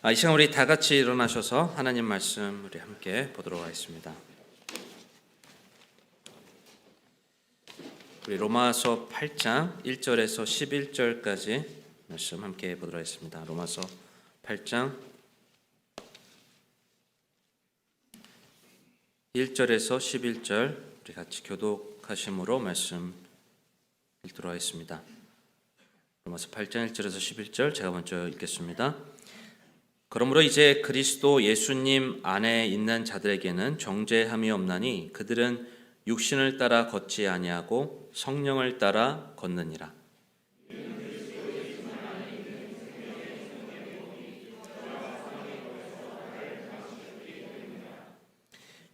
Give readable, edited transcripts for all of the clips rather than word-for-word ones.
이 시간 우리 다 같이 일어나셔서 하나님 말씀 우리 함께 보도록 하겠습니다. 우리 로마서 8장 1절에서 11절까지 말씀 함께 보도록 하겠습니다. 로마서 8장 1절에서 11절 우리 같이 교독하심으로 말씀 읽도록 하겠습니다. 로마서 8장 1절에서 11절 제가 먼저 읽겠습니다. 그러므로 이제 그리스도 예수님 안에 있는 자들에게는 정죄함이 없나니 그들은 육신을 따라 걷지 아니하고 성령을 따라 걷느니라.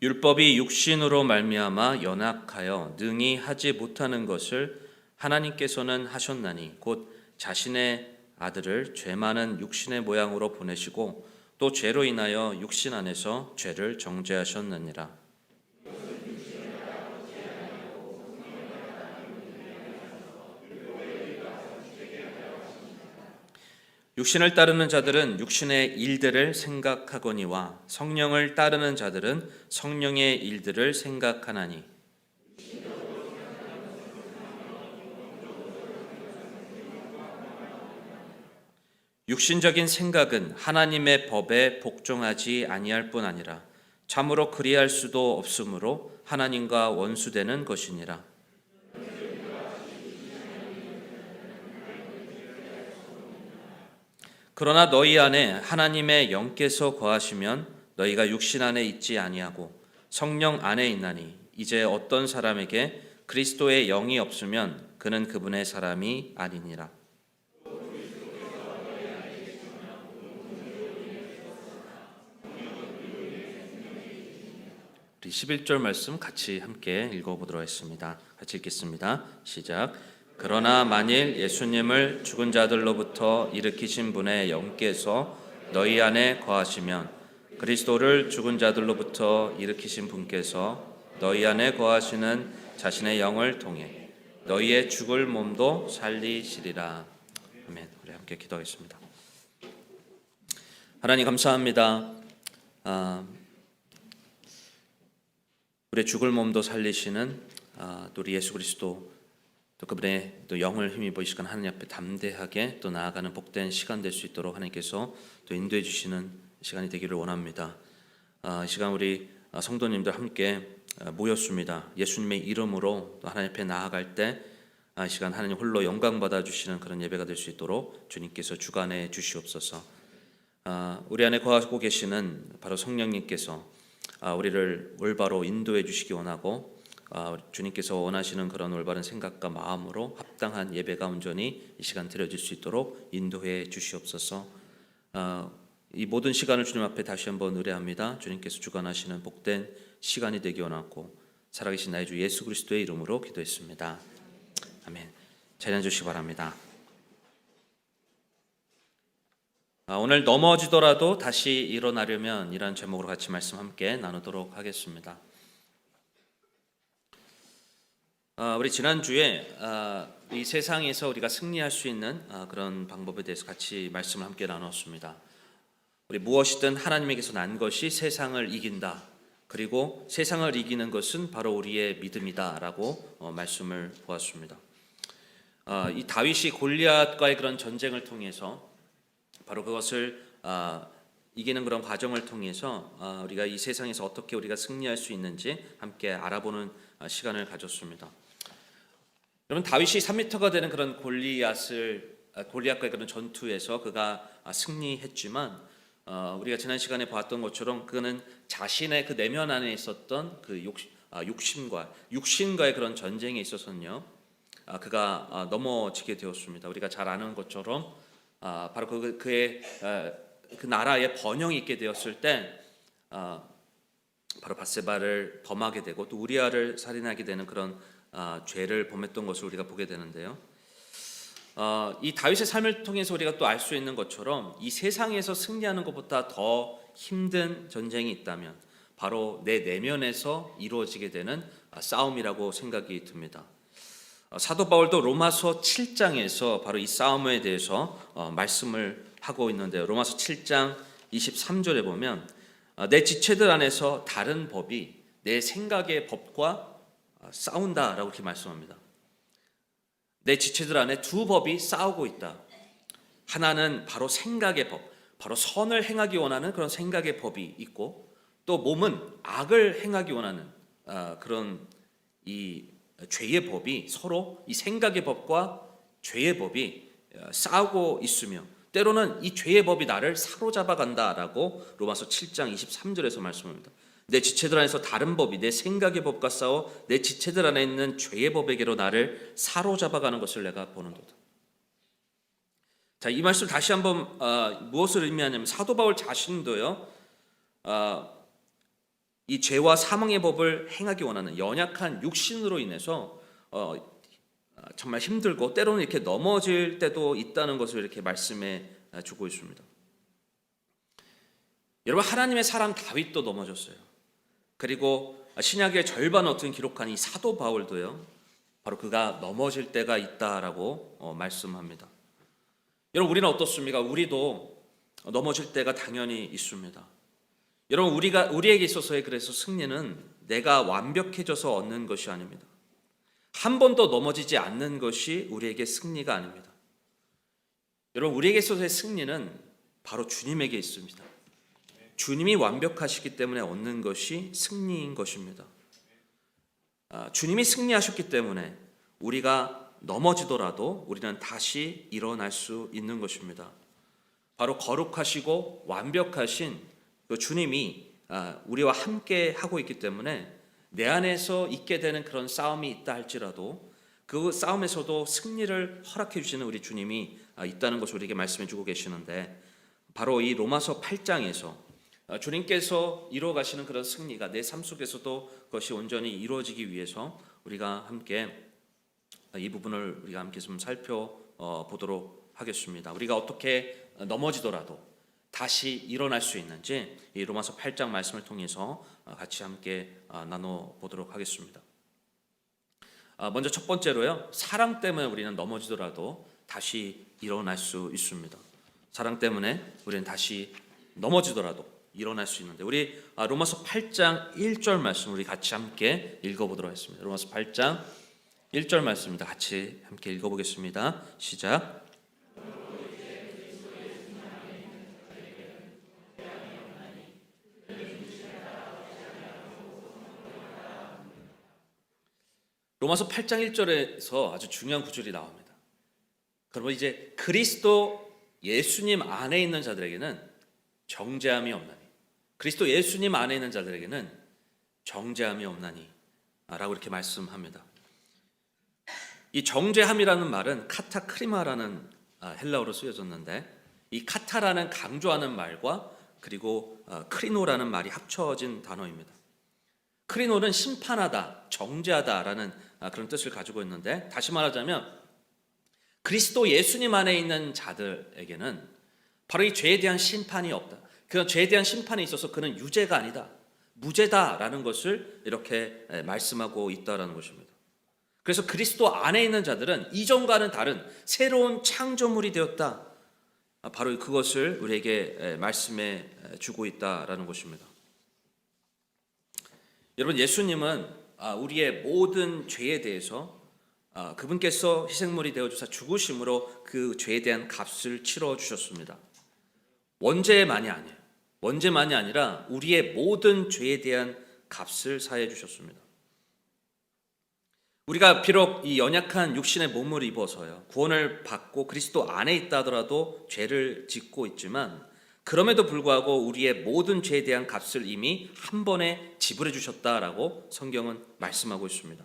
율법이 육신으로 말미암아 연약하여 능히 하지 못하는 것을 하나님께서는 하셨나니 곧 자신의 아들을 죄 많은 육신의 모양으로 보내시고 또 죄로 인하여 육신 안에서 죄를 정죄하셨느니라. 육신을 따르는 자들은 육신의 일들을 생각하거니와 성령을 따르는 자들은 성령의 일들을 생각하나니 육신적인 생각은 하나님의 법에 복종하지 아니할 뿐 아니라 참으로 그리할 수도 없으므로 하나님과 원수되는 것이니라. 그러나 너희 안에 하나님의 영께서 거하시면 너희가 육신 안에 있지 아니하고 성령 안에 있나니 이제 어떤 사람에게 그리스도의 영이 없으면 그는 그분의 사람이 아니니라. 우리 11절 말씀 같이 함께 읽어보도록 하겠습니다. 같이 읽겠습니다. 시작. 그러나 만일 예수님을 죽은 자들로부터 일으키신 분의 영께서 너희 안에 거하시면 그리스도를 죽은 자들로부터 일으키신 분께서 너희 안에 거하시는 자신의 영을 통해 너희의 죽을 몸도 살리시리라. 아멘. 우리 함께 기도하겠습니다. 하나님 감사합니다. 우리의 죽을 몸도 살리시는 또 우리 예수 그리스도 또 그분의 또 영을 힘입어 이 시간 하나님 앞에 담대하게 또 나아가는 복된 시간 될 수 있도록 하나님께서 또 인도해 주시는 시간이 되기를 원합니다. 이 시간 우리 성도님들 함께 모였습니다. 예수님의 이름으로 또 하나님 앞에 나아갈 때 이 시간 하나님 홀로 영광 받아 주시는 그런 예배가 될 수 있도록 주님께서 주관해 주시옵소서. 우리 안에 거하고 계시는 바로 성령님께서 우리를 올바로 인도해 주시기 원하고 주님께서 원하시는 그런 올바른 생각과 마음으로 합당한 예배가 온전히 이 시간 드려질 수 있도록 인도해 주시옵소서. 이 모든 시간을 주님 앞에 다시 한번 의뢰합니다. 주님께서 주관하시는 복된 시간이 되기 원하고 살아계신 나의 주 예수 그리스도의 이름으로 기도했습니다. 아멘. 자리 앉으시기 바랍니다. 오늘 넘어지더라도 다시 일어나려면 이라는 제목으로 같이 말씀 함께 나누도록 하겠습니다. 우리 지난주에 이 세상에서 우리가 승리할 수 있는 그런 방법에 대해서 같이 말씀을 함께 나눴습니다. 우리 무엇이든 하나님에게서 난 것이 세상을 이긴다. 그리고 세상을 이기는 것은 바로 우리의 믿음이다라고 말씀을 보았습니다. 이 다윗이 골리앗과의 그런 전쟁을 통해서 바로 그것을 이기는 그런 과정을 통해서 우리가 이 세상에서 어떻게 우리가 승리할 수 있는지 함께 알아보는 시간을 가졌습니다. 여러분 다윗이 3m가 되는 그런 골리앗과의 그런 전투에서 그가 승리했지만 우리가 지난 시간에 봤던 것처럼 그는 자신의 그 내면 안에 있었던 그 육신과의 그런 전쟁에 있어서는요 그가 넘어지게 되었습니다. 우리가 잘 아는 것처럼 바로 그의 그 나라에 번영이 있게 되었을 때 바로 밧세바를 범하게 되고 또 우리아를 살인하게 되는 그런 죄를 범했던 것을 우리가 보게 되는데요. 이 다윗의 삶을 통해서 우리가 또 알 수 있는 것처럼 이 세상에서 승리하는 것보다 더 힘든 전쟁이 있다면 바로 내 내면에서 이루어지게 되는 싸움이라고 생각이 듭니다. 사도 바울도 로마서 7장에서 바로 이 싸움에 대해서 말씀을 하고 있는데요. 로마서 7장 23절에 보면 내 지체들 안에서 다른 법이 내 생각의 법과 싸운다라고 이렇게 말씀합니다. 내 지체들 안에 두 법이 싸우고 있다. 하나는 바로 생각의 법, 바로 선을 행하기 원하는 그런 생각의 법이 있고, 또 몸은 악을 행하기 원하는 그런 이 죄의 법이 서로 이 생각의 법과 죄의 법이 싸우고 있으며, 때로는 이 죄의 법이 나를 사로잡아 간다라고 로마서 7장 23절에서 말씀합니다. 내 지체들 안에서 다른 법이 내 생각의 법과 싸워 내 지체들 안에 있는 죄의 법에게로 나를 사로잡아 가는 것을 내가 보는도다. 자, 이 말씀 다시 한번 무엇을 의미하냐면, 사도 바울 자신도요, 이 죄와 사망의 법을 행하기 원하는 연약한 육신으로 인해서 정말 힘들고 때로는 이렇게 넘어질 때도 있다는 것을 이렇게 말씀해 주고 있습니다. 여러분, 하나님의 사람 다윗도 넘어졌어요. 그리고 신약의 절반을 어떻게 기록한 이 사도 바울도요, 바로 그가 넘어질 때가 있다라고 말씀합니다. 여러분, 우리는 어떻습니까? 우리도 넘어질 때가 당연히 있습니다. 여러분, 우리에게 있어서의 그래서 승리는 내가 완벽해져서 얻는 것이 아닙니다. 한 번도 넘어지지 않는 것이 우리에게 승리가 아닙니다. 여러분, 우리에게 있어서의 승리는 바로 주님에게 있습니다. 주님이 완벽하시기 때문에 얻는 것이 승리인 것입니다. 주님이 승리하셨기 때문에 우리가 넘어지더라도 우리는 다시 일어날 수 있는 것입니다. 바로 거룩하시고 완벽하신 그 주님이 우리와 함께 하고 있기 때문에 내 안에서 있게 되는 그런 싸움이 있다 할지라도 그 싸움에서도 승리를 허락해 주시는 우리 주님이 있다는 것을 우리에게 말씀해 주고 계시는데, 바로 이 로마서 8장에서 주님께서 이루어 가시는 그런 승리가 내 삶 속에서도 그것이 온전히 이루어지기 위해서 우리가 함께 이 부분을 우리가 함께 좀 살펴보도록 하겠습니다. 우리가 어떻게 넘어지더라도 다시 일어날 수 있는지 이 로마서 8장 말씀을 통해서 같이 함께 나눠보도록 하겠습니다. 먼저 첫 번째로요, 사랑 때문에 우리는 넘어지더라도 다시 일어날 수 있습니다. 사랑 때문에 우리는 다시 넘어지더라도 일어날 수 있는데, 우리 로마서 8장 1절 말씀 우리 같이 함께 읽어보도록 하겠습니다. 로마서 8장 1절 말씀입니다. 같이 함께 읽어보겠습니다. 시작. 로마서 8장 1절에서 아주 중요한 구절이 나옵니다. 그러면 이제 그리스도 예수님 안에 있는 자들에게는 정죄함이 없나니, 그리스도 예수님 안에 있는 자들에게는 정죄함이 없나니 라고 이렇게 말씀합니다. 이 정죄함이라는 말은 카타크리마라는 헬라어로 쓰여졌는데, 이 카타라는 강조하는 말과 그리고 크리노라는 말이 합쳐진 단어입니다. 크리노는 심판하다, 정죄하다라는 그런 뜻을 가지고 있는데, 다시 말하자면 그리스도 예수님 안에 있는 자들에게는 바로 이 죄에 대한 심판이 없다. 그 죄에 대한 심판에 있어서 그는 유죄가 아니다, 무죄다라는 것을 이렇게 말씀하고 있다라는 것입니다. 그래서 그리스도 안에 있는 자들은 이전과는 다른 새로운 창조물이 되었다. 바로 그것을 우리에게 말씀해 주고 있다라는 것입니다. 여러분, 예수님은 우리의 모든 죄에 대해서 그분께서 희생물이 되어주사 죽으심으로 그 죄에 대한 값을 치러주셨습니다. 원죄만이 아니에요. 원죄만이 아니라 우리의 모든 죄에 대한 값을 사해 주셨습니다. 우리가 비록 이 연약한 육신의 몸을 입어서요, 구원을 받고 그리스도 안에 있다 하더라도 죄를 짓고 있지만, 그럼에도 불구하고 우리의 모든 죄에 대한 값을 이미 한 번에 지불해 주셨다라고 성경은 말씀하고 있습니다.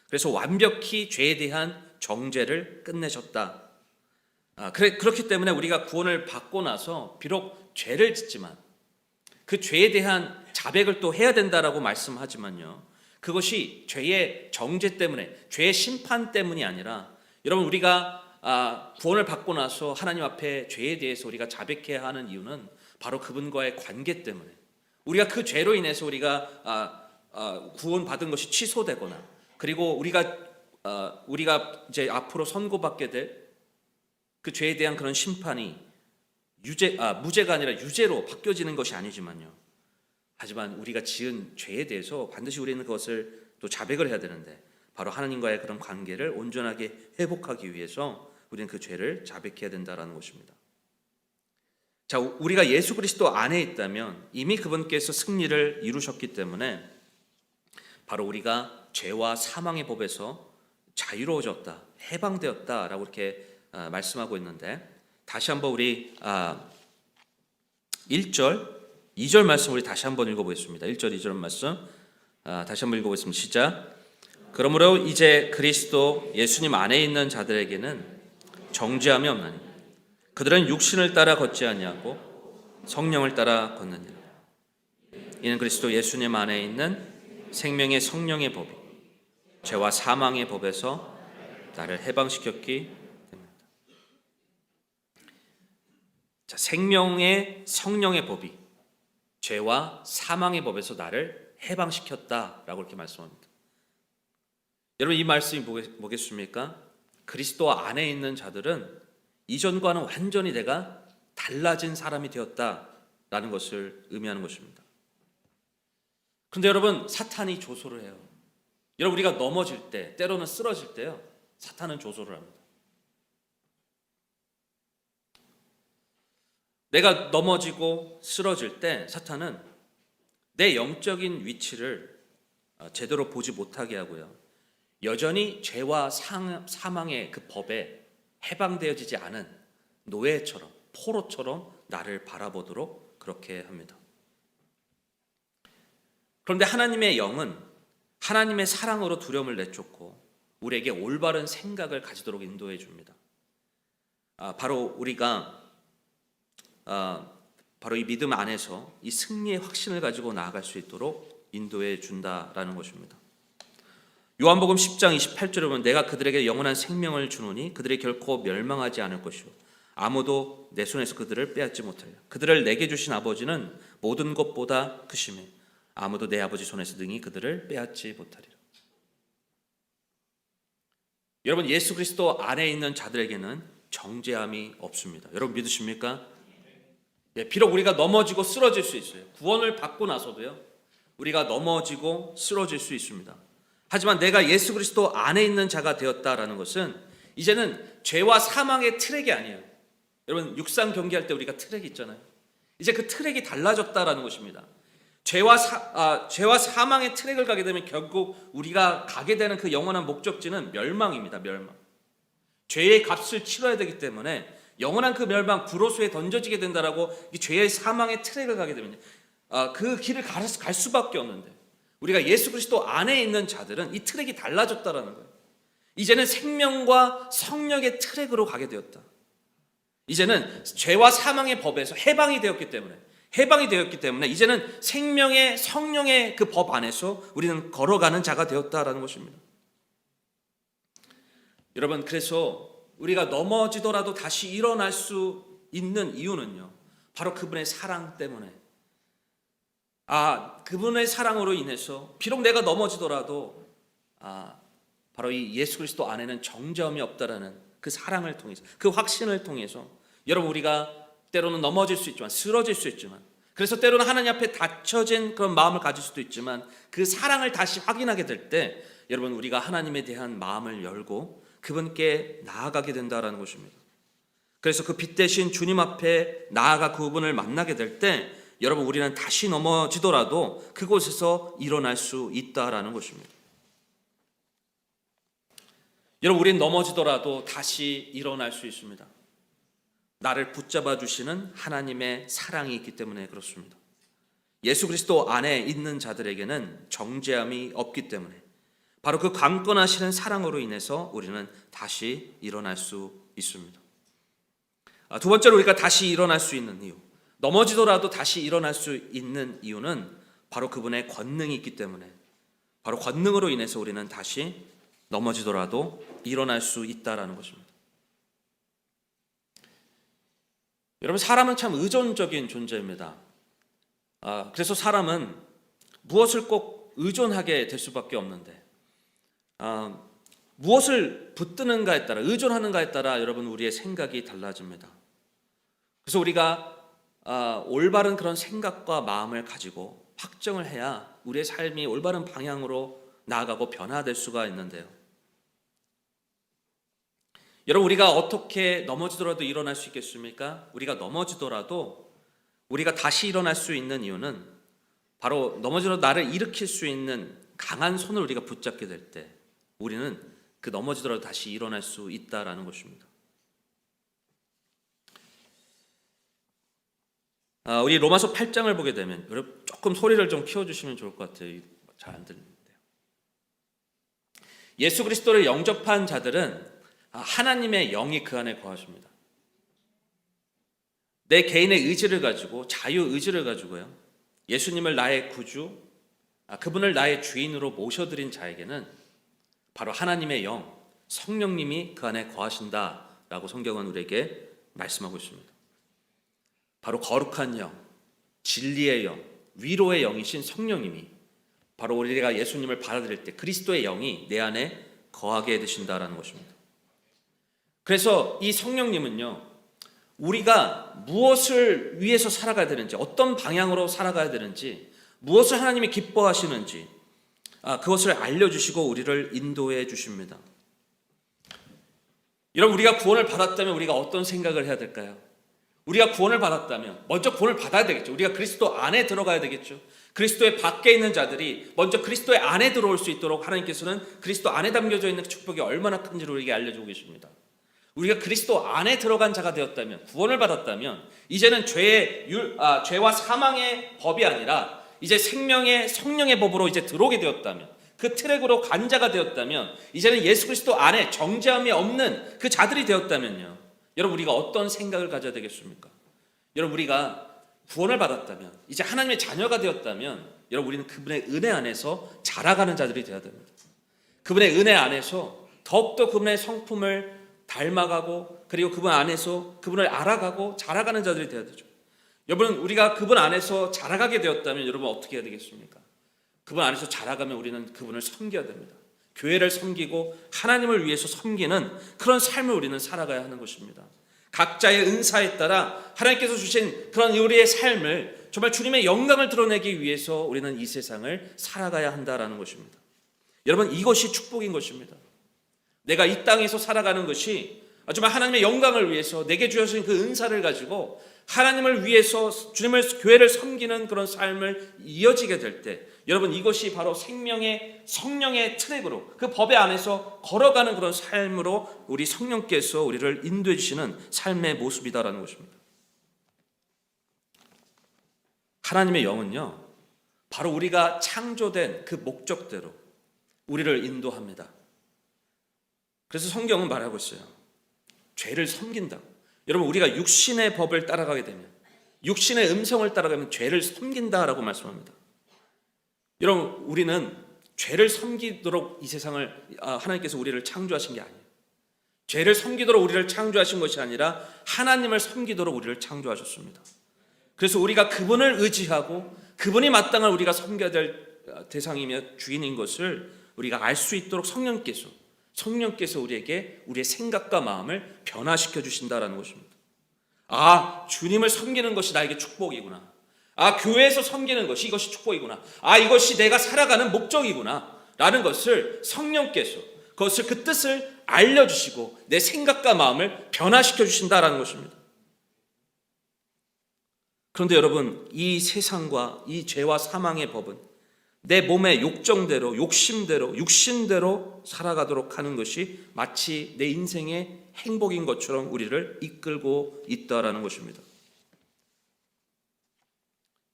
그래서 완벽히 죄에 대한 정죄를 끝내셨다. 그렇기 때문에 우리가 구원을 받고 나서 비록 죄를 짓지만 그 죄에 대한 자백을 또 해야 된다라고 말씀하지만요, 그것이 죄의 정죄 때문에, 죄의 심판 때문이 아니라, 여러분, 우리가 구원을 받고 나서 하나님 앞에 죄에 대해서 우리가 자백해야 하는 이유는 바로 그분과의 관계 때문에, 우리가 그 죄로 인해서 우리가 구원받은 것이 취소되거나, 그리고 우리가 이제 앞으로 선고받게 될 그 죄에 대한 그런 심판이 무죄가 아니라 유죄로 바뀌어지는 것이 아니지만요. 하지만 우리가 지은 죄에 대해서 반드시 우리는 그것을 또 자백을 해야 되는데, 바로 하나님과의 그런 관계를 온전하게 회복하기 위해서 우리는 그 죄를 자백해야 된다라는 것입니다. 자, 우리가 예수 그리스도 안에 있다면 이미 그분께서 승리를 이루셨기 때문에 바로 우리가 죄와 사망의 법에서 자유로워졌다, 해방되었다라고 이렇게 말씀하고 있는데, 다시 한번 우리 1절, 2절 말씀 우리 다시 한번 읽어보겠습니다. 1절, 2절 말씀 다시 한번 읽어보겠습니다. 시작. 그러므로 이제 그리스도 예수님 안에 있는 자들에게는 정죄함이 없나니 그들은 육신을 따라 걷지 아니하고 성령을 따라 걷느니라. 이는 그리스도 예수님 안에 있는 생명의 성령의 법이 죄와 사망의 법에서 나를 해방시켰기 때문이다. 자, 생명의 성령의 법이 죄와 사망의 법에서 나를 해방시켰다라고 이렇게 말씀합니다. 여러분, 이 말씀이 뭐겠습니까? 그리스도 안에 있는 자들은 이전과는 완전히 내가 달라진 사람이 되었다라는 것을 의미하는 것입니다. 그런데 여러분, 사탄이 조소를 해요. 여러분, 우리가 넘어질 때, 때로는 쓰러질 때요, 사탄은 조소를 합니다. 내가 넘어지고 쓰러질 때 사탄은 내 영적인 위치를 제대로 보지 못하게 하고요, 여전히 죄와 사망의 그 법에 해방되어지지 않은 노예처럼, 포로처럼 나를 바라보도록 그렇게 합니다. 그런데 하나님의 영은 하나님의 사랑으로 두려움을 내쫓고 우리에게 올바른 생각을 가지도록 인도해 줍니다. 바로 우리가 바로 이 믿음 안에서 이 승리의 확신을 가지고 나아갈 수 있도록 인도해 준다라는 것입니다. 요한복음 10장 28절에 보면 내가 그들에게 영원한 생명을 주노니 그들이 결코 멸망하지 않을 것이요 아무도 내 손에서 그들을 빼앗지 못하리라. 그들을 내게 주신 아버지는 모든 것보다 크심에 아무도 내 아버지 손에서 능히 그들을 빼앗지 못하리라. 여러분, 예수 그리스도 안에 있는 자들에게는 정죄함이 없습니다. 여러분 믿으십니까? 비록 우리가 넘어지고 쓰러질 수 있어요. 구원을 받고 나서도요, 우리가 넘어지고 쓰러질 수 있습니다. 하지만 내가 예수 그리스도 안에 있는 자가 되었다라는 것은 이제는 죄와 사망의 트랙이 아니에요. 여러분, 육상 경기할 때 우리가 트랙이 있잖아요. 이제 그 트랙이 달라졌다라는 것입니다. 죄와 사망의 트랙을 가게 되면 결국 우리가 가게 되는 그 영원한 목적지는 멸망입니다. 멸망. 죄의 값을 치러야 되기 때문에 영원한 그 멸망, 불호수에 던져지게 된다라고 이 죄의 사망의 트랙을 가게 되면 그 길을 갈 수밖에 없는데, 우리가 예수 그리스도 안에 있는 자들은 이 트랙이 달라졌다라는 거예요. 이제는 생명과 성령의 트랙으로 가게 되었다. 이제는 죄와 사망의 법에서 해방이 되었기 때문에 이제는 생명의 성령의 그 법 안에서 우리는 걸어가는 자가 되었다라는 것입니다. 여러분, 그래서 우리가 넘어지더라도 다시 일어날 수 있는 이유는요, 바로 그분의 사랑 때문에, 그분의 사랑으로 인해서 비록 내가 넘어지더라도 바로 이 예수 그리스도 안에는 정죄함이 없다라는 그 사랑을 통해서, 그 확신을 통해서, 여러분, 우리가 때로는 넘어질 수 있지만, 쓰러질 수 있지만, 그래서 때로는 하나님 앞에 닫혀진 그런 마음을 가질 수도 있지만, 그 사랑을 다시 확인하게 될 때 여러분, 우리가 하나님에 대한 마음을 열고 그분께 나아가게 된다라는 것입니다. 그래서 그 빛 대신 주님 앞에 나아가 그분을 만나게 될 때 여러분, 우리는 다시 넘어지더라도 그곳에서 일어날 수 있다라는 것입니다. 여러분, 우리는 넘어지더라도 다시 일어날 수 있습니다. 나를 붙잡아 주시는 하나님의 사랑이 있기 때문에 그렇습니다. 예수 그리스도 안에 있는 자들에게는 정죄함이 없기 때문에 바로 그 강권하시는 사랑으로 인해서 우리는 다시 일어날 수 있습니다. 두 번째로 우리가 다시 일어날 수 있는 이유, 넘어지더라도 다시 일어날 수 있는 이유는 바로 그분의 권능이 있기 때문에, 바로 권능으로 인해서 우리는 다시 넘어지더라도 일어날 수 있다라는 것입니다. 여러분, 사람은 참 의존적인 존재입니다. 그래서 사람은 무엇을 꼭 의존하게 될 수밖에 없는데, 무엇을 붙드는가에 따라, 의존하는가에 따라 여러분, 우리의 생각이 달라집니다. 그래서 우리가 올바른 그런 생각과 마음을 가지고 확정을 해야 우리의 삶이 올바른 방향으로 나아가고 변화될 수가 있는데요. 여러분, 우리가 어떻게 넘어지더라도 일어날 수 있겠습니까? 우리가 넘어지더라도 우리가 다시 일어날 수 있는 이유는 바로 넘어지더라도 나를 일으킬 수 있는 강한 손을 우리가 붙잡게 될 때 우리는 그 넘어지더라도 다시 일어날 수 있다라는 것입니다. 우리 로마서 8장을 보게 되면 여러분 조금 소리를 좀 키워주시면 좋을 것 같아요. 잘 안 들리는데요. 예수 그리스도를 영접한 자들은 하나님의 영이 그 안에 거하십니다. 내 개인의 의지를 가지고 자유의지를 가지고요, 예수님을 나의 구주, 그분을 나의 주인으로 모셔드린 자에게는 바로 하나님의 영, 성령님이 그 안에 거하신다라고 성경은 우리에게 말씀하고 있습니다. 바로 거룩한 영, 진리의 영, 위로의 영이신 성령님이 바로 우리가 예수님을 받아들일 때 그리스도의 영이 내 안에 거하게 되신다라는 것입니다. 그래서 이 성령님은요, 우리가 무엇을 위해서 살아가야 되는지, 어떤 방향으로 살아가야 되는지, 무엇을 하나님이 기뻐하시는지 그것을 알려주시고 우리를 인도해 주십니다. 여러분, 우리가 구원을 받았다면 우리가 어떤 생각을 해야 될까요? 우리가 구원을 받았다면 먼저 구원을 받아야 되겠죠. 우리가 그리스도 안에 들어가야 되겠죠. 그리스도의 밖에 있는 자들이 먼저 그리스도의 안에 들어올 수 있도록 하나님께서는 그리스도 안에 담겨져 있는 축복이 얼마나 큰지를 우리에게 알려주고 계십니다. 우리가 그리스도 안에 들어간 자가 되었다면, 구원을 받았다면 이제는 죄와 사망의 법이 아니라 이제 생명의 성령의 법으로 이제 들어오게 되었다면, 그 트랙으로 간 자가 되었다면, 이제는 예수 그리스도 안에 정죄함이 없는 그 자들이 되었다면요, 여러분 우리가 어떤 생각을 가져야 되겠습니까? 여러분, 우리가 구원을 받았다면, 이제 하나님의 자녀가 되었다면, 여러분 우리는 그분의 은혜 안에서 자라가는 자들이 되어야 됩니다. 그분의 은혜 안에서 더욱더 그분의 성품을 닮아가고, 그리고 그분 안에서 그분을 알아가고 자라가는 자들이 되어야 되죠. 여러분, 우리가 그분 안에서 자라가게 되었다면 여러분 어떻게 해야 되겠습니까? 그분 안에서 자라가면 우리는 그분을 섬겨야 됩니다. 교회를 섬기고 하나님을 위해서 섬기는 그런 삶을 우리는 살아가야 하는 것입니다. 각자의 은사에 따라 하나님께서 주신 그런 우리의 삶을 정말 주님의 영광을 드러내기 위해서 우리는 이 세상을 살아가야 한다라는 것입니다. 여러분, 이것이 축복인 것입니다. 내가 이 땅에서 살아가는 것이 정말 하나님의 영광을 위해서 내게 주어진 그 은사를 가지고 하나님을 위해서 주님을, 교회를 섬기는 그런 삶을 이어지게 될 때, 여러분 이것이 바로 생명의 성령의 트랙으로, 그 법의 안에서 걸어가는 그런 삶으로 우리 성령께서 우리를 인도해 주시는 삶의 모습이다라는 것입니다. 하나님의 영은요, 바로 우리가 창조된 그 목적대로 우리를 인도합니다. 그래서 성경은 말하고 있어요. 죄를 섬긴다고. 여러분, 우리가 육신의 법을 따라가게 되면, 육신의 음성을 따라가면 죄를 섬긴다라고 말씀합니다. 여러분, 우리는 죄를 섬기도록 이 세상을 하나님께서 우리를 창조하신 게 아니에요. 죄를 섬기도록 우리를 창조하신 것이 아니라 하나님을 섬기도록 우리를 창조하셨습니다. 그래서 우리가 그분을 의지하고 그분이 마땅한 우리가 섬겨야 될 대상이며 주인인 것을 우리가 알 수 있도록 성령께서 우리에게 우리의 생각과 마음을 변화시켜 주신다라는 것입니다. 주님을 섬기는 것이 나에게 축복이구나. 교회에서 섬기는 것이 이것이 축복이구나. 이것이 내가 살아가는 목적이구나 라는 것을 성령께서 그 뜻을 알려주시고 내 생각과 마음을 변화시켜 주신다라는 것입니다. 그런데 여러분, 이 세상과 이 죄와 사망의 법은 내 몸의 욕정대로, 욕심대로, 육신대로 살아가도록 하는 것이 마치 내 인생의 행복인 것처럼 우리를 이끌고 있다라는 것입니다.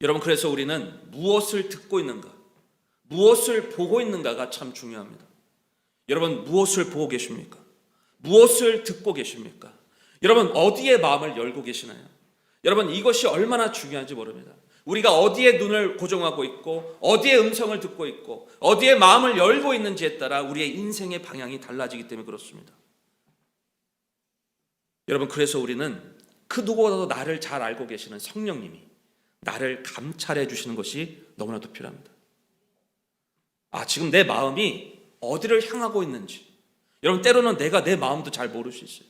여러분, 그래서 우리는 무엇을 듣고 있는가, 무엇을 보고 있는가가 참 중요합니다. 여러분, 무엇을 보고 계십니까? 무엇을 듣고 계십니까? 여러분, 어디에 마음을 열고 계시나요? 여러분, 이것이 얼마나 중요한지 모릅니다. 우리가 어디에 눈을 고정하고 있고, 어디에 음성을 듣고 있고, 어디에 마음을 열고 있는지에 따라 우리의 인생의 방향이 달라지기 때문에 그렇습니다. 여러분, 그래서 우리는 그 누구보다도 나를 잘 알고 계시는 성령님이 나를 감찰해 주시는 것이 너무나도 필요합니다. 지금 내 마음이 어디를 향하고 있는지, 여러분 때로는 내가 내 마음도 잘 모를 수 있어요.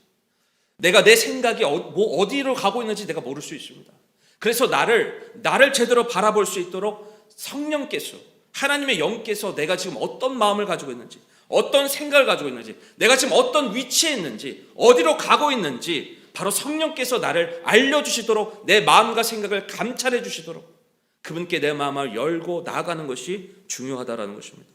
내가 내 생각이 어디로 가고 있는지 내가 모를 수 있습니다. 그래서 나를 제대로 바라볼 수 있도록 성령께서, 하나님의 영께서 내가 지금 어떤 마음을 가지고 있는지, 어떤 생각을 가지고 있는지, 내가 지금 어떤 위치에 있는지, 어디로 가고 있는지 바로 성령께서 나를 알려주시도록, 내 마음과 생각을 감찰해 주시도록 그분께 내 마음을 열고 나아가는 것이 중요하다라는 것입니다.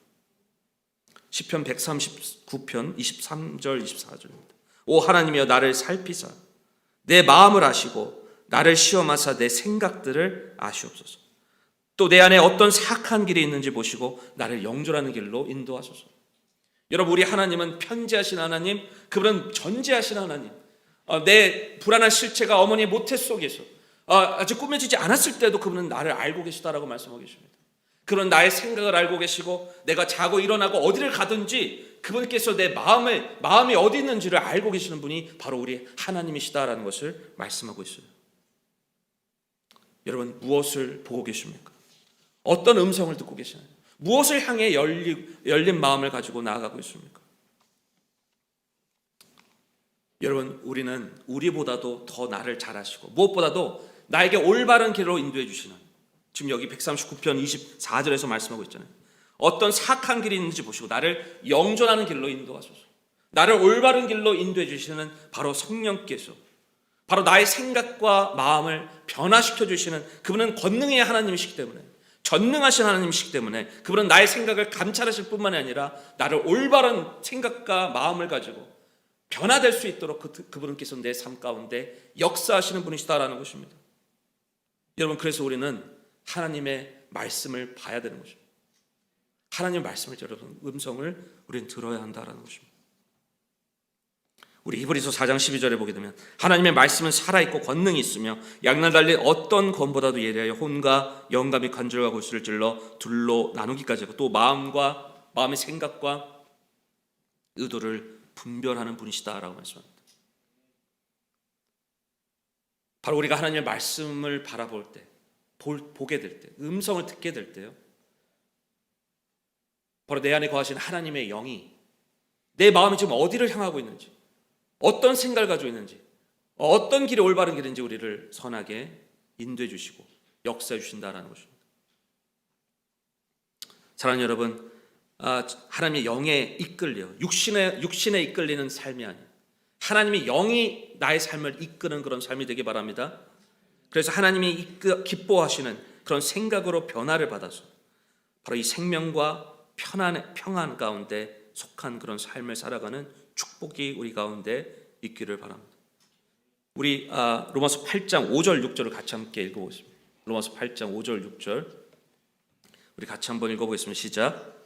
시편 139편 23절 24절입니다. 오 하나님이여 나를 살피사 내 마음을 아시고 나를 시험하사 내 생각들을 아시옵소서. 또 내 안에 어떤 사악한 길이 있는지 보시고 나를 영존하는 길로 인도하소서. 여러분, 우리 하나님은 편지하신 하나님, 그분은 전지하신 하나님. 내 불안한 실체가 어머니의 모태 속에서 아직 꾸며지지 않았을 때도 그분은 나를 알고 계시다라고 말씀하고 계십니다. 그런 나의 생각을 알고 계시고 내가 자고 일어나고 어디를 가든지 그분께서 내 마음이 어디 있는지를 알고 계시는 분이 바로 우리 하나님이시다라는 것을 말씀하고 있어요. 여러분, 무엇을 보고 계십니까? 어떤 음성을 듣고 계시나요? 무엇을 향해 열린 마음을 가지고 나아가고 있습니까? 여러분, 우리는 우리보다도 더 나를 잘 아시고 무엇보다도 나에게 올바른 길로 인도해 주시는, 지금 여기 139편 24절에서 말씀하고 있잖아요. 어떤 사악한 길이 있는지 보시고 나를 영존하는 길로 인도하소서. 나를 올바른 길로 인도해 주시는 바로 성령께서, 바로 나의 생각과 마음을 변화시켜 주시는 그분은 권능의 하나님이시기 때문에, 전능하신 하나님이시기 때문에 그분은 나의 생각을 감찰하실 뿐만 아니라 나를 올바른 생각과 마음을 가지고 변화될 수 있도록 그분께서 내 삶 가운데 역사하시는 분이시다라는 것입니다. 여러분, 그래서 우리는 하나님의 말씀을 봐야 되는 것입니다. 하나님의 말씀을, 여러분, 음성을 우리는 들어야 한다라는 것입니다. 우리 히브리서 4장 12절에 보게 되면 하나님의 말씀은 살아있고 권능이 있으며 양날 달린 어떤 검보다도 예리하여 혼과 영과 및 관절과 골수를 찔러 둘로 나누기까지 하고 또 마음의 생각과 의도를 분별하는 분이시다라고 말씀합니다. 바로 우리가 하나님의 말씀을 바라볼 때, 보게 될 때, 음성을 듣게 될 때요, 바로 내 안에 거하신 하나님의 영이 내 마음이 지금 어디를 향하고 있는지, 어떤 생각을 가지고 있는지, 어떤 길이 올바른 길인지 우리를 선하게 인도해 주시고 역사해 주신다라는 것입니다. 사랑하는 여러분, 하나님의 영에 이끌려 육신에 이끌리는 삶이 아니에요. 하나님의 영이 나의 삶을 이끄는 그런 삶이 되기 바랍니다. 그래서 하나님이 기뻐하시는 그런 생각으로 변화를 받아서 바로 이 생명과 평안 가운데 속한 그런 삶을 살아가는 축복이 우리 가운데 있기를 바랍니다. 우리 로마서 8장 5절 6절을 같이 함께 읽어보겠습니다. 로마서 8장 5절 6절 우리 같이 한번 읽어보겠습니다. 시작.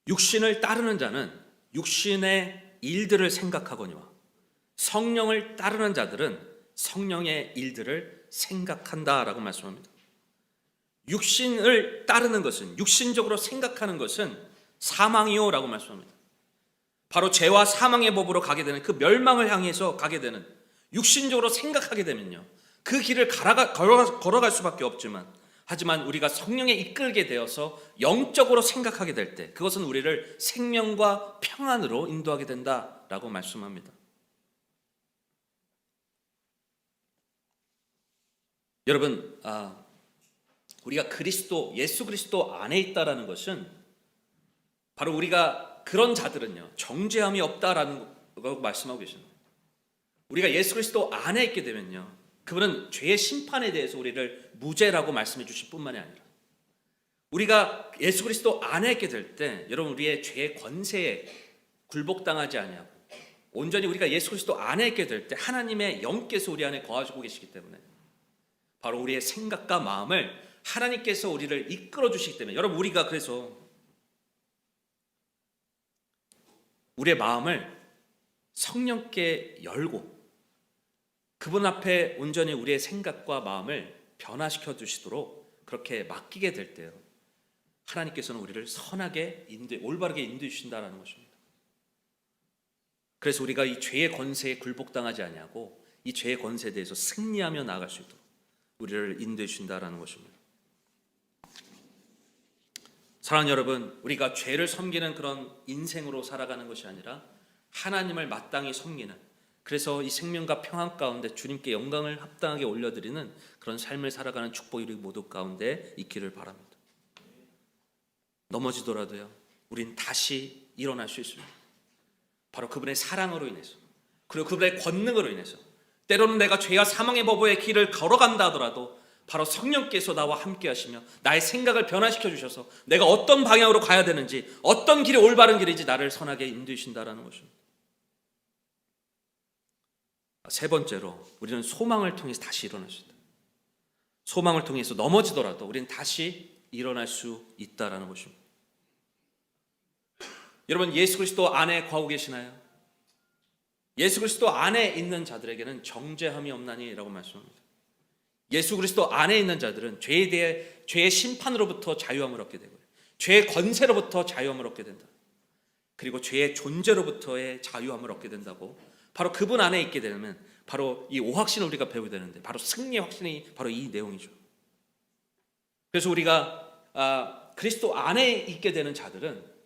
육신을 따르는 자는 육신의 일들을 생각하거니와 성령을 따르는 자들은 성령의 일들을 생각한다라고 말씀합니다. 육신을 따르는 것은, 육신적으로 생각하는 것은 사망이요라고 말씀합니다. 바로 죄와 사망의 법으로 가게 되는, 그 멸망을 향해서 가게 되는, 육신적으로 생각하게 되면요, 그 길을 걸어갈 수밖에 없지만, 하지만 우리가 성령에 이끌게 되어서 영적으로 생각하게 될 때 그것은 우리를 생명과 평안으로 인도하게 된다라고 말씀합니다. 여러분, 우리가 예수 그리스도 안에 있다라는 것은 바로 우리가 그런 자들은요, 정죄함이 없다라는 거 말씀하고 계십니다. 우리가 예수 그리스도 안에 있게 되면요, 그분은 죄의 심판에 대해서 우리를 무죄라고 말씀해 주실 뿐만이 아니라 우리가 예수 그리스도 안에 있게 될 때 여러분, 우리의 죄의 권세에 굴복당하지 아니하고 온전히 우리가 예수 그리스도 안에 있게 될 때 하나님의 영께서 우리 안에 거하시고 계시기 때문에 바로 우리의 생각과 마음을 하나님께서 우리를 이끌어 주시기 때문에 여러분, 우리가 그래서 우리의 마음을 성령께 열고 그분 앞에 온전히 우리의 생각과 마음을 변화시켜 주시도록 그렇게 맡기게 될 때요, 하나님께서는 우리를 선하게 올바르게 인도해 주신다는 것입니다. 그래서 우리가 이 죄의 권세에 굴복당하지 아니하고 이 죄의 권세에 대해서 승리하며 나아갈 수 있도록 우리를 인도해 주신다라는 것입니다. 사랑하는 여러분, 우리가 죄를 섬기는 그런 인생으로 살아가는 것이 아니라 하나님을 마땅히 섬기는, 그래서 이 생명과 평안 가운데 주님께 영광을 합당하게 올려드리는 그런 삶을 살아가는 축복이 우리 모두 가운데 있기를 바랍니다. 넘어지더라도요, 우린 다시 일어날 수 있습니다. 바로 그분의 사랑으로 인해서, 그리고 그분의 권능으로 인해서. 때로는 내가 죄와 사망의 법의 길을 걸어간다 하더라도 바로 성령께서 나와 함께 하시며 나의 생각을 변화시켜 주셔서 내가 어떤 방향으로 가야 되는지, 어떤 길이 올바른 길인지 나를 선하게 인도해 주신다라는 것입니다. 세 번째로, 우리는 소망을 통해서 다시 일어날 수 있다. 소망을 통해서 넘어지더라도 우리는 다시 일어날 수 있다라는 것입니다. 여러분, 예수 그리스도 안에 거하고 계시나요? 예수 그리스도 안에 있는 자들에게는 정죄함이 없나니라고 말씀합니다. 예수 그리스도 안에 있는 자들은 죄에 대해 죄의 심판으로부터 자유함을 얻게 되고요, 죄의 권세로부터 자유함을 얻게 된다. 그리고 죄의 존재로부터의 자유함을 얻게 된다고, 바로 그분 안에 있게 되면 바로 이 오확신을 우리가 배우게 되는데, 바로 승리의 확신이 바로 이 내용이죠. 그래서 우리가 그리스도 안에 있게 되는 자들은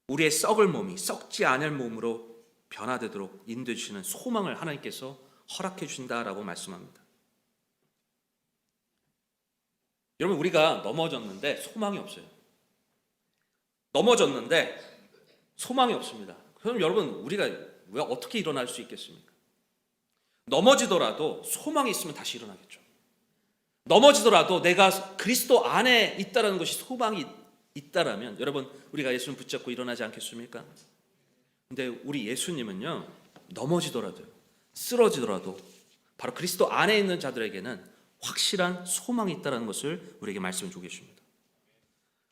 우리의 썩을 몸이 썩지 않을 몸으로 변화되도록 인도해 주시는 소망을 하나님께서 허락해 주신다라고 말씀합니다. 여러분, 우리가 넘어졌는데 소망이 없어요. 넘어졌는데 소망이 없습니다. 그럼 여러분, 우리가 왜 어떻게 일어날 수 있겠습니까? 넘어지더라도 소망이 있으면 다시 일어나겠죠. 넘어지더라도 내가 그리스도 안에 있다는 것이 소망이 있다라면, 여러분, 우리가 예수님 붙잡고 일어나지 않겠습니까? 근데 우리 예수님은요, 넘어지더라도 쓰러지더라도 바로 그리스도 안에 있는 자들에게는 확실한 소망이 있다는 것을 우리에게 말씀해 주고 계십니다.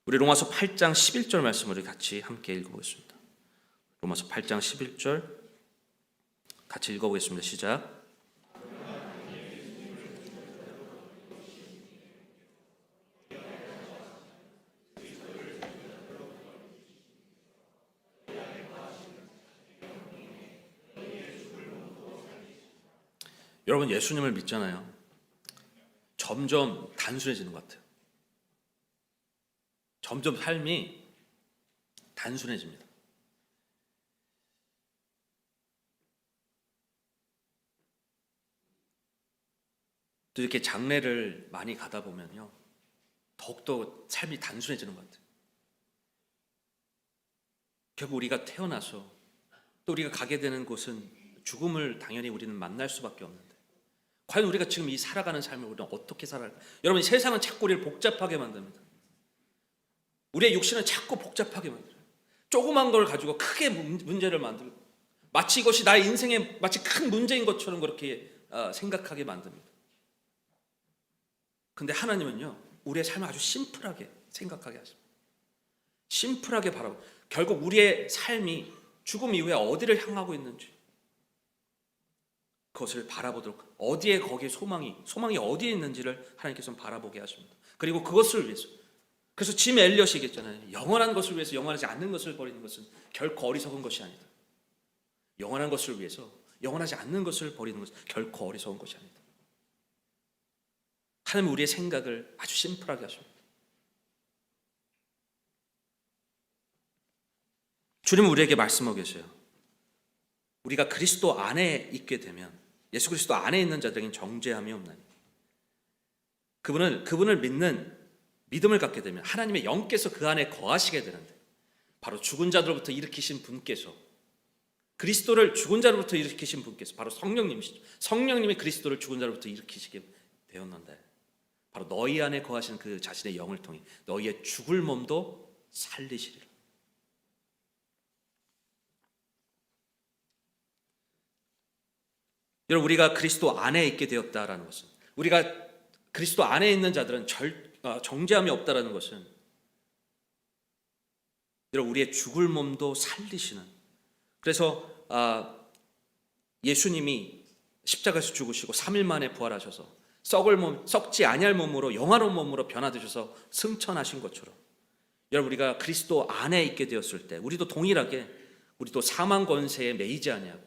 우리 로마서 8장 11절 말씀을 같이 함께 읽어보겠습니다. 로마서 8장 11절 같이 읽어보겠습니다. 시작. 여러분, 예수님을 믿잖아요. 점점 단순해지는 것 같아요. 점점 삶이 단순해집니다. 또 이렇게 장례를 많이 가다 보면요, 더욱더 삶이 단순해지는 것 같아요. 결국 우리가 태어나서 또 우리가 가게 되는 곳은 죽음을 당연히 우리는 만날 수밖에 없는데, 과연 우리가 지금 이 살아가는 삶을 우리는 어떻게 살아갈까? 여러분, 세상은 자꾸 우리를 복잡하게 만듭니다. 우리의 육신은 자꾸 복잡하게 만들어요. 조그만 걸 가지고 크게 문제를 만들고, 마치 이것이 나의 인생의 마치 큰 문제인 것처럼 그렇게 생각하게 만듭니다. 근데 하나님은요, 우리의 삶을 아주 심플하게 생각하게 하십니다. 심플하게 바라보고, 결국 우리의 삶이 죽음 이후에 어디를 향하고 있는지 그것을 바라보도록, 어디에 거기에 소망이 어디에 있는지를 하나님께서는 바라보게 하십니다. 그리고 그것을 위해서, 그래서 짐 엘리엇이 얘기했잖아요. 영원한 것을 위해서 영원하지 않는 것을 버리는 것은 결코 어리석은 것이 아니다. 영원한 것을 위해서 영원하지 않는 것을 버리는 것은 결코 어리석은 것이 아니다. 하나님은 우리의 생각을 아주 심플하게 하십니다. 주님은 우리에게 말씀하고 계세요. 우리가 그리스도 안에 있게 되면, 예수 그리스도 안에 있는 자들에게는 정죄함이 없나니, 그분을 믿는 믿음을 갖게 되면 하나님의 영께서 그 안에 거하시게 되는데, 바로 죽은 자들로부터 일으키신 분께서, 그리스도를 죽은 자로부터 일으키신 분께서 바로 성령님이시죠. 성령님이 그리스도를 죽은 자로부터 일으키시게 되었는데, 바로 너희 안에 거하시는 그 자신의 영을 통해 너희의 죽을 몸도 살리시리라. 여러분, 우리가 그리스도 안에 있게 되었다라는 것은, 우리가 그리스도 안에 있는 자들은 정죄함이 없다라는 것은, 여러분, 우리의 죽을 몸도 살리시는, 그래서 예수님이 십자가에서 죽으시고 3일 만에 부활하셔서 썩지 아니할 몸으로, 영화로운 몸으로 변화되셔서 승천하신 것처럼, 여러분, 우리가 그리스도 안에 있게 되었을 때 우리도 동일하게 우리도 사망 권세에 매이지 아니하고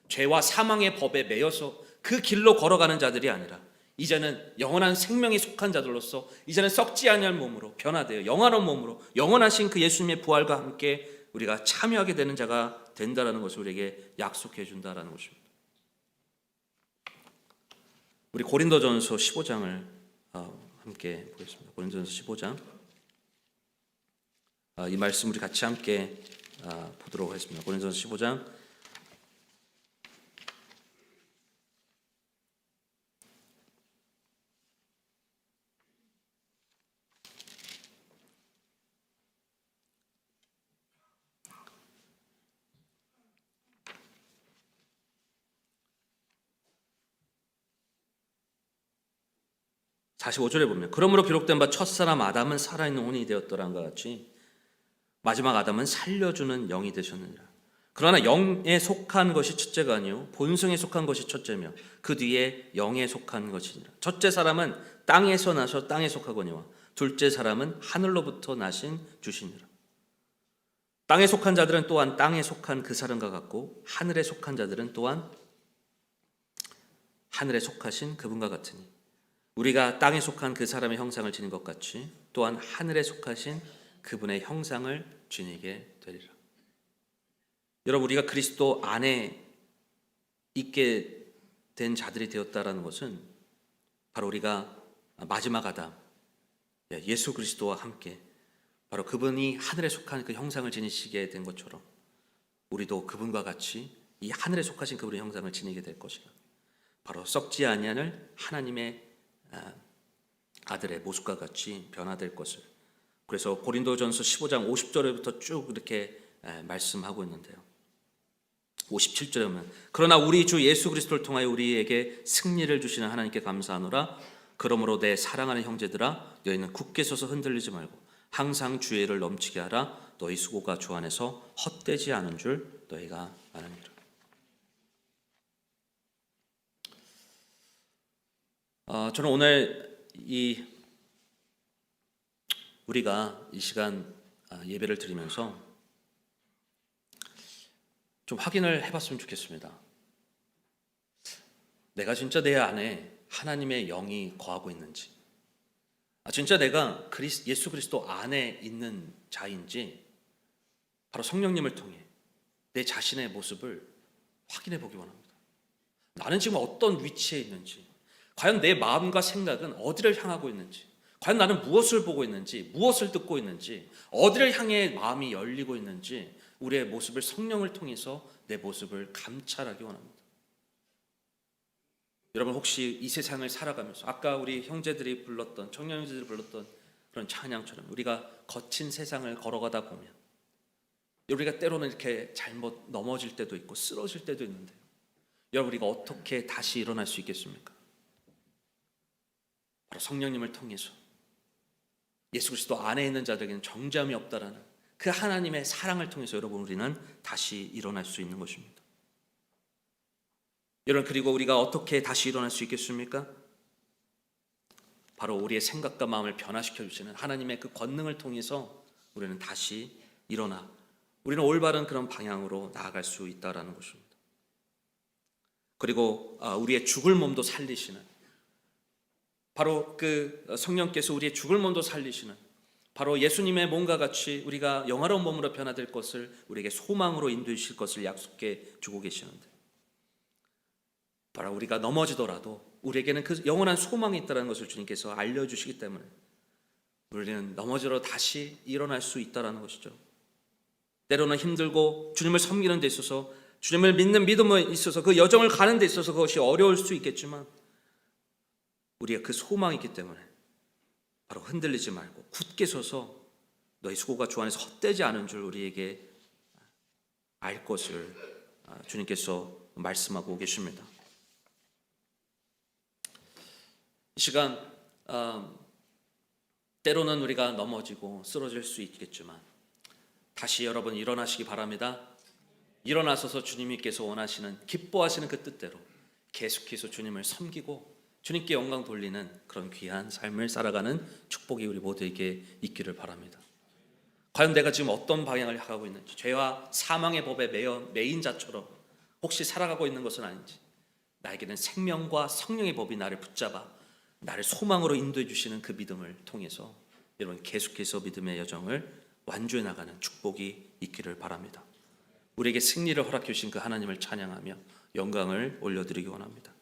죄와 사망의 법에 매여서 그 길로 걸어가는 자들이 아니라 이제는 영원한 생명에 속한 자들로서 이제는 썩지 아니할 몸으로 변화되어 영원한 몸으로 영원하신 그 예수님의 부활과 함께 우리가 참여하게 되는 자가 된다라는 것을 우리에게 약속해 준다라는 것입니다. 우리 고린도전서 15장을 함께 보겠습니다. 고린도전서 15장 이 말씀 우리 같이 함께 보도록 하겠습니다. 고린도전서 15장 45절에 보면 그러므로 기록된 바 첫사람 아담은 살아있는 혼이 되었더란과 같이 마지막 아담은 살려주는 영이 되셨느니라. 그러나 영에 속한 것이 첫째가 아니요 본성에 속한 것이 첫째며 그 뒤에 영에 속한 것이니라. 첫째 사람은 땅에서 나서 땅에 속하거니와 둘째 사람은 하늘로부터 나신 주시니라. 땅에 속한 자들은 또한 땅에 속한 그 사람과 같고 하늘에 속한 자들은 또한 하늘에 속하신 그분과 같으니 우리가 땅에 속한 그 사람의 형상을 지닌 것 같이 또한 하늘에 속하신 그분의 형상을 지니게 되리라. 여러분, 우리가 그리스도 안에 있게 된 자들이 되었다라는 것은 바로 우리가 마지막 아담 예수 그리스도와 함께 바로 그분이 하늘에 속한 그 형상을 지니시게 된 것처럼 우리도 그분과 같이 이 하늘에 속하신 그분의 형상을 지니게 될 것이다. 바로 썩지 아니하는 하나님의 아들의 모습과 같이 변화될 것을. 그래서 고린도전서 15장 50절부터 쭉 이렇게 말씀하고 있는데요. 57절에 보면 그러나 우리 주 예수 그리스도를 통하여 우리에게 승리를 주시는 하나님께 감사하노라. 그러므로 내 사랑하는 형제들아 너희는 굳게 서서 흔들리지 말고 항상 주의를 넘치게 하라. 너희 수고가 주 안에서 헛되지 않은 줄 너희가 아느니라. 저는 오늘 우리가 이 시간 예배를 드리면서 좀 확인을 해봤으면 좋겠습니다. 내가 진짜 내 안에 하나님의 영이 거하고 있는지, 진짜 내가 예수 그리스도 안에 있는 자인지 바로 성령님을 통해 내 자신의 모습을 확인해 보기 원합니다. 나는 지금 어떤 위치에 있는지, 과연 내 마음과 생각은 어디를 향하고 있는지, 과연 나는 무엇을 보고 있는지, 무엇을 듣고 있는지, 어디를 향해 마음이 열리고 있는지 우리의 모습을 성령을 통해서 내 모습을 감찰하기 원합니다. 여러분, 혹시 이 세상을 살아가면서 아까 우리 형제들이 불렀던, 청년 형제들이 불렀던 그런 찬양처럼 우리가 거친 세상을 걸어가다 보면 우리가 때로는 이렇게 잘못 넘어질 때도 있고 쓰러질 때도 있는데 여러분, 우리가 어떻게 다시 일어날 수 있겠습니까? 바로 성령님을 통해서 예수 그리스도 안에 있는 자들에게는 정죄함이 없다라는 그 하나님의 사랑을 통해서 여러분 우리는 다시 일어날 수 있는 것입니다. 여러분, 그리고 우리가 어떻게 다시 일어날 수 있겠습니까? 바로 우리의 생각과 마음을 변화시켜 주시는 하나님의 그 권능을 통해서 우리는 다시 일어나 우리는 올바른 그런 방향으로 나아갈 수 있다라는 것입니다. 그리고 우리의 죽을 몸도 살리시는, 바로 그 성령께서 우리의 죽을 몸도 살리시는 바로 예수님의 몸과 같이 우리가 영화로운 몸으로 변화될 것을 우리에게 소망으로 인도해 주실 것을 약속해 주고 계시는데, 바로 우리가 넘어지더라도 우리에게는 그 영원한 소망이 있다는 것을 주님께서 알려주시기 때문에 우리는 넘어지러 다시 일어날 수 있다는 것이죠. 때로는 힘들고 주님을 섬기는 데 있어서, 주님을 믿는 믿음에 있어서, 그 여정을 가는 데 있어서 그것이 어려울 수 있겠지만 우리가 그 소망이 있기 때문에 바로 흔들리지 말고 굳게 서서 너희 수고가 주 안에서 헛되지 않은 줄 우리에게 알 것을 주님께서 말씀하고 계십니다. 이 시간 때로는 우리가 넘어지고 쓰러질 수 있겠지만 다시 여러분 일어나시기 바랍니다. 일어나셔서 주님께서 원하시는, 기뻐하시는 그 뜻대로 계속해서 주님을 섬기고 주님께 영광 돌리는 그런 귀한 삶을 살아가는 축복이 우리 모두에게 있기를 바랍니다. 과연 내가 지금 어떤 방향을 향하고 있는지, 죄와 사망의 법에 매인 자처럼 혹시 살아가고 있는 것은 아닌지, 나에게는 생명과 성령의 법이 나를 붙잡아 나를 소망으로 인도해 주시는 그 믿음을 통해서 여러분 계속해서 믿음의 여정을 완주해 나가는 축복이 있기를 바랍니다. 우리에게 승리를 허락해 주신 그 하나님을 찬양하며 영광을 올려드리기 원합니다.